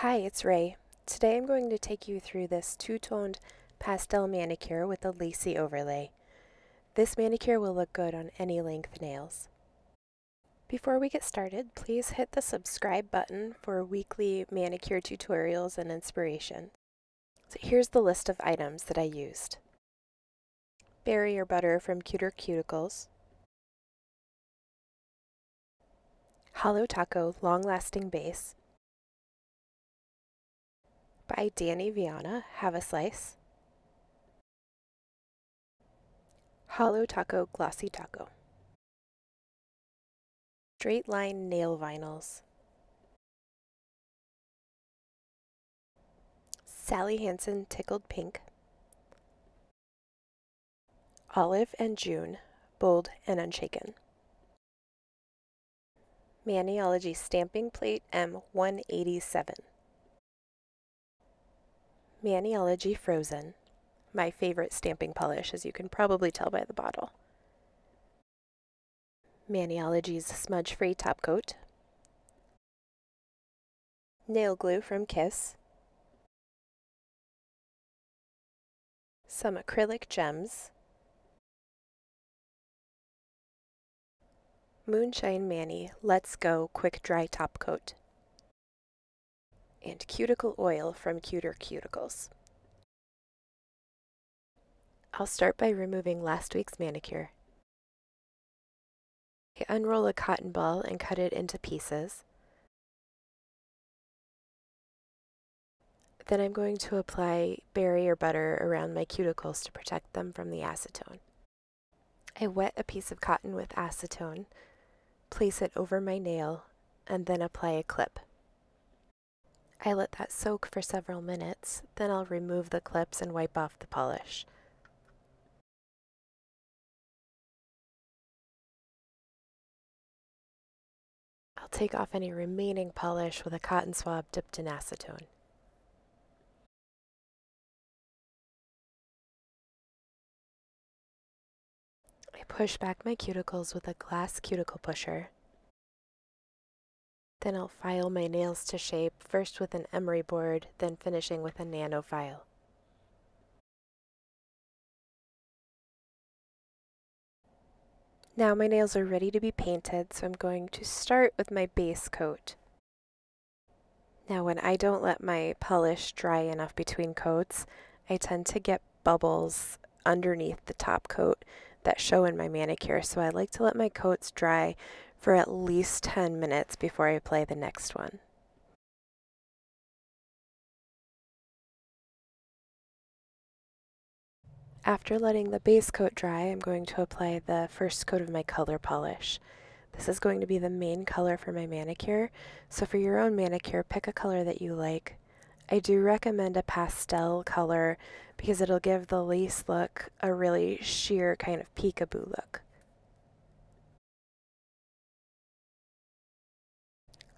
Hi, it's Ray. Today I'm going to take you through this two-toned pastel manicure with a lacy overlay. This manicure will look good on any length nails. Before we get started, please hit the subscribe button for weekly manicure tutorials and inspiration. So here's the list of items that I used. Barrier butter from Cuter Cuticles. Holo Taco Long-Lasting Base by Danny Viana, Have a Slice. Holo Taco Glossy Taco. Straight Line Nail Vinyls. Sally Hansen Tickled Pink. Olive and June, Bold and Unshaken. Maniology Stamping Plate M187. Maniology Frozen, my favorite stamping polish, as you can probably tell by the bottle. Maniology's Smudge Free Top Coat. Nail Glue from Kiss. Some acrylic gems. Moonshine Mani Let's Go Quick Dry Top Coat. And cuticle oil from Cuter Cuticles. I'll start by removing last week's manicure. I unroll a cotton ball and cut it into pieces. Then I'm going to apply barrier butter around my cuticles to protect them from the acetone. I wet a piece of cotton with acetone, place it over my nail, and then apply a clip. I let that soak for several minutes, then I'll remove the clips and wipe off the polish. I'll take off any remaining polish with a cotton swab dipped in acetone. I push back my cuticles with a glass cuticle pusher. Then I'll file my nails to shape, first with an emery board, then finishing with a nano file. Now my nails are ready to be painted, so I'm going to start with my base coat. Now when I don't let my polish dry enough between coats, I tend to get bubbles underneath the top coat that show in my manicure, so I like to let my coats dry for at least 10 minutes before I apply the next one. After letting the base coat dry, I'm going to apply the first coat of my color polish. This is going to be the main color for my manicure, so for your own manicure, pick a color that you like. I do recommend a pastel color because it'll give the lace look a really sheer kind of peekaboo look.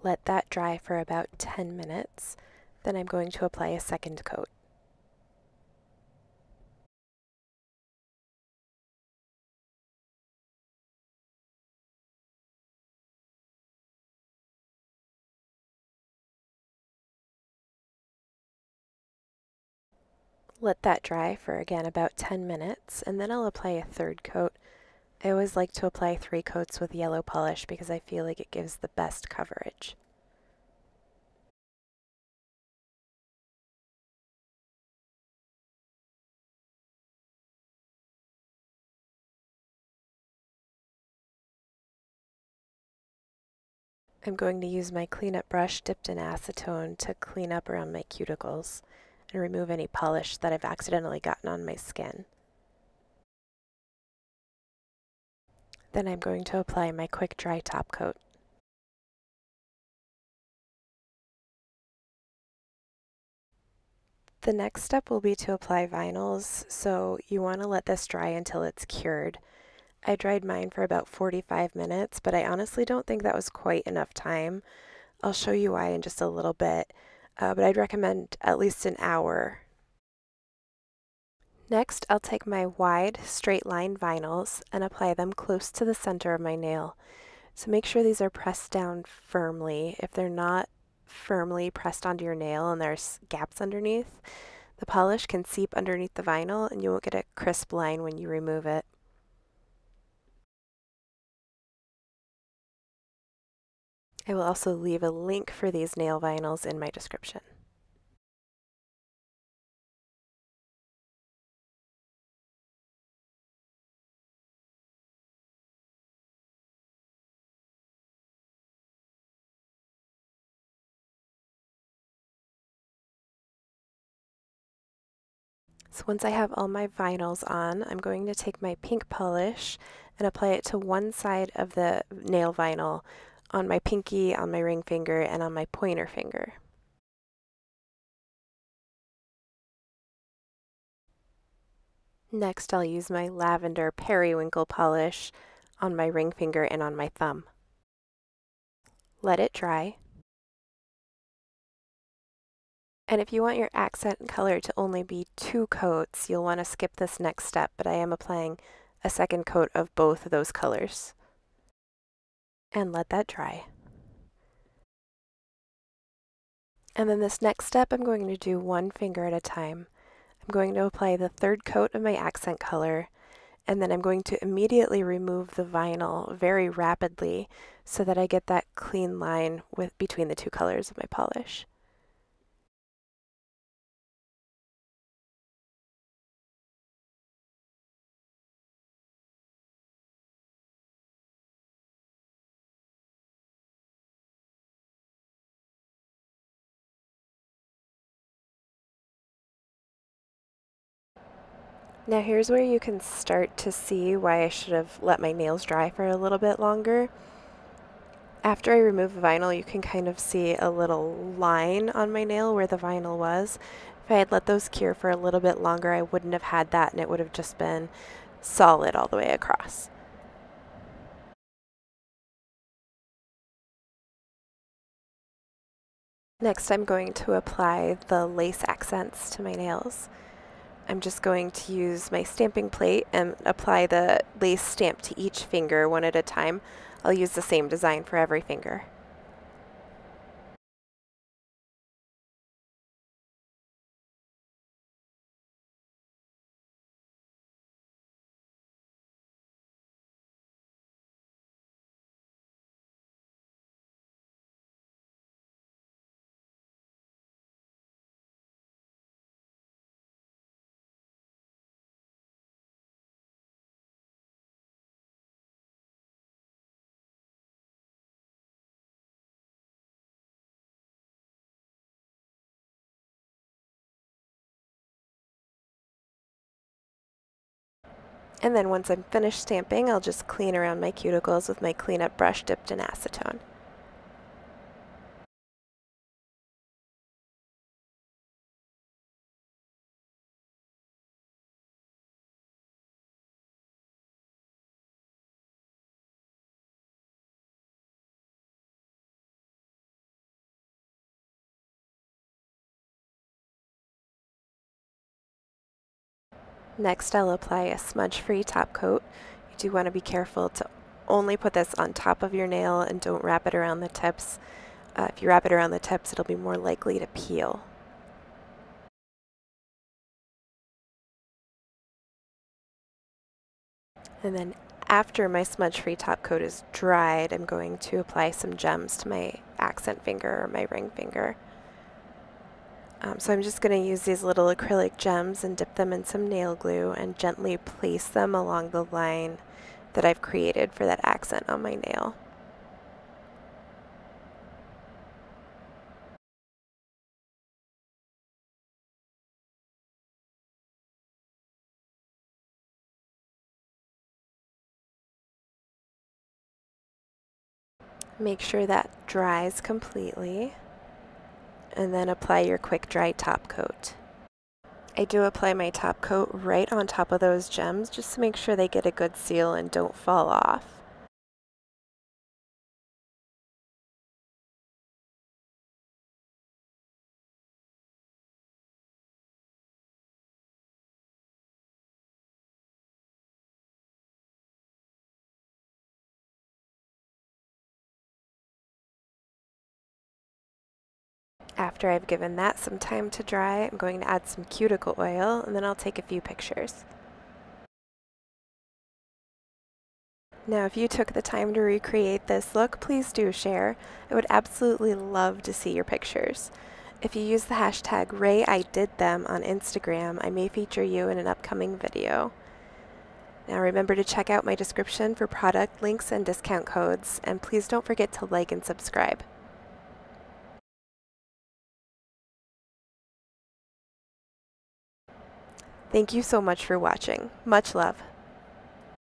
Let that dry for about 10 minutes, then I'm going to apply a second coat. Let that dry for again about 10 minutes, and then I'll apply a third coat. I always like to apply 3 coats with yellow polish because I feel like it gives the best coverage. I'm going to use my cleanup brush dipped in acetone to clean up around my cuticles and remove any polish that I've accidentally gotten on my skin. Then I'm going to apply my quick dry top coat. The next step will be to apply vinyls, so you want to let this dry until it's cured. I dried mine for about 45 minutes, but I honestly don't think that was quite enough time. I'll show you why in just a little bit, but I'd recommend at least an hour. Next, I'll take my wide, straight line vinyls and apply them close to the center of my nail. So make sure these are pressed down firmly. If they're not firmly pressed onto your nail and there's gaps underneath, the polish can seep underneath the vinyl and you won't get a crisp line when you remove it. I will also leave a link for these nail vinyls in my description. So once I have all my vinyls on, I'm going to take my pink polish and apply it to one side of the nail vinyl on my pinky, on my ring finger, and on my pointer finger. Next, I'll use my lavender periwinkle polish on my ring finger and on my thumb. Let it dry. And if you want your accent color to only be 2 coats, you'll want to skip this next step, but I am applying a second coat of both of those colors. And let that dry. And then this next step, I'm going to do one finger at a time. I'm going to apply the third coat of my accent color, and then I'm going to immediately remove the vinyl very rapidly so that I get that clean line between the 2 colors of my polish. Now here's where you can start to see why I should have let my nails dry for a little bit longer. After I remove the vinyl, you can kind of see a little line on my nail where the vinyl was. If I had let those cure for a little bit longer, I wouldn't have had that and it would have just been solid all the way across. Next, I'm going to apply the lace accents to my nails. I'm just going to use my stamping plate and apply the lace stamp to each finger one at a time. I'll use the same design for every finger. And then once I'm finished stamping, I'll just clean around my cuticles with my cleanup brush dipped in acetone. Next, I'll apply a smudge-free top coat. You do want to be careful to only put this on top of your nail and don't wrap it around the tips. If you wrap it around the tips, it'll be more likely to peel. And then after my smudge-free top coat is dried, I'm going to apply some gems to my accent finger or my ring finger. So I'm just going to use these little acrylic gems and dip them in some nail glue and gently place them along the line that I've created for that accent on my nail. Make sure that dries completely and then apply your quick dry top coat. I do apply my top coat right on top of those gems just to make sure they get a good seal and don't fall off. After I've given that some time to dry, I'm going to add some cuticle oil, and then I'll take a few pictures. Now, if you took the time to recreate this look, please do share. I would absolutely love to see your pictures. If you use the hashtag RayIDidThem on Instagram, I may feature you in an upcoming video. Now remember to check out my description for product links and discount codes, and please don't forget to like and subscribe. Thank you so much for watching. Much love.